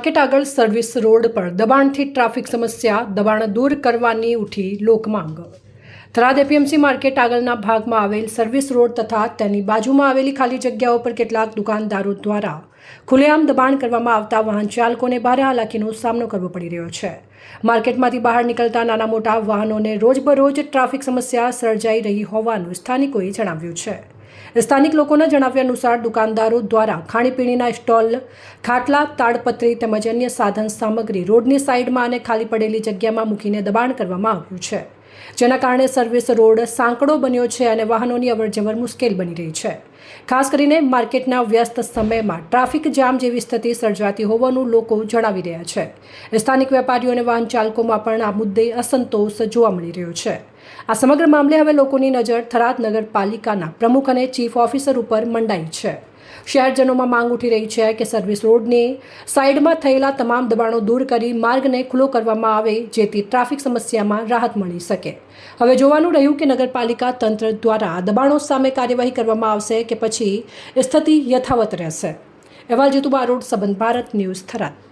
Market આગળ service road પર દબાણથી traffic સમસ્યા, દબાણ દૂર કરવાની ઉઠી લોકમાંગ। થરાદ એપીએમસી માર્કેટ આગળના ભાગમાં આવેલ સર્વિસ રોડ તથા તેની બાજુમાં આવેલી ખાલી જગ્યાઓ પર કેટલાક દુકાનદારો દ્વારા ખુલ્લેઆમ દબાણ કરવામાં આવતા વાહન ચાલકોને ભારે હાલાકીનો સામનો કરવો પડી રહ્યો છે। માર્કેટમાંથી બહાર નીકળતા નાના મોટા વાહનોને રોજબરોજ ટ્રાફિક સમસ્યા સર્જાઈ રહી હોવાનું સ્થાનિકોએ જણાવ્યું છે। સ્થાનિક લોકોના જણાવ્યા અનુસાર દુકાનદારો દ્વારા ખાણીપીણીના સ્ટોલ, ખાટલા, તાડપત્રી તેમજ અન્ય સાધન સામગ્રી રોડની સાઈડમાં અને ખાલી પડેલી જગ્યામાં મૂકીને દબાણ કરવામાં આવ્યું છે, જેના કારણે સર્વિસ રોડ સાંકડો બન્યો છે અને વાહનોની અવરજવર મુશ્કેલ બની રહી છે। ખાસ કરીને માર્કેટના વ્યસ્ત સમયમાં ટ્રાફિક જામ જેવી સ્થિતિ સર્જાતી હોવાનું લોકો જણાવી રહ્યા છે। સ્થાનિક વેપારીઓ અને વાહન ચાલકોમાં પણ આ મુદ્દે અસંતોષ જોવા મળી રહ્યો છે। આ સમગ્ર મામલે હવે લોકોની નજર થરાદ નગરપાલિકાના પ્રમુખ અને ચીફ ઓફિસર ઉપર મંડાઈ છે। શહેરજનોમાં માંગ ઉઠી રહી છે કે સર્વિસ રોડની સાઈડમાં થયેલા તમામ દબાણો દૂર કરી માર્ગને ખુલ્લો કરવામાં આવે, જેથી ટ્રાફિક સમસ્યામાં રાહત મળી શકે। હવે જોવાનું રહ્યું કે નગરપાલિકા તંત્ર દ્વારા દબાણો સામે કાર્યવાહી કરવામાં આવશે કે પછી સ્થિતિ યથાવત રહેશે। અહેવાલ જીતુ બારોટ, સંબંધ ભારત ન્યૂઝ, થરાદ।